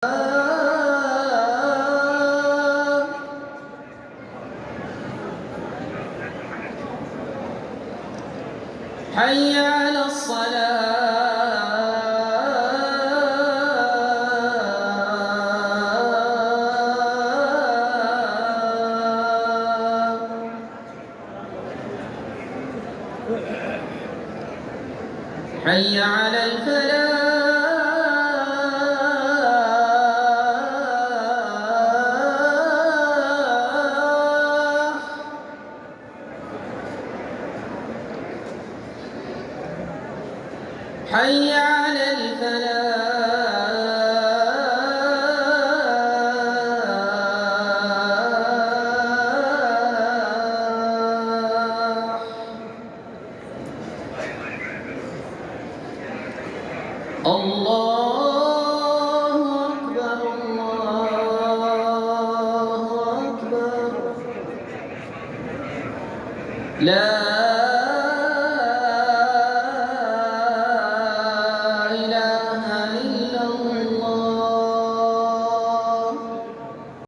حي على الصلاة. حي على الفلاح. حي على الفلاح. الله أكبر الله أكبر. لا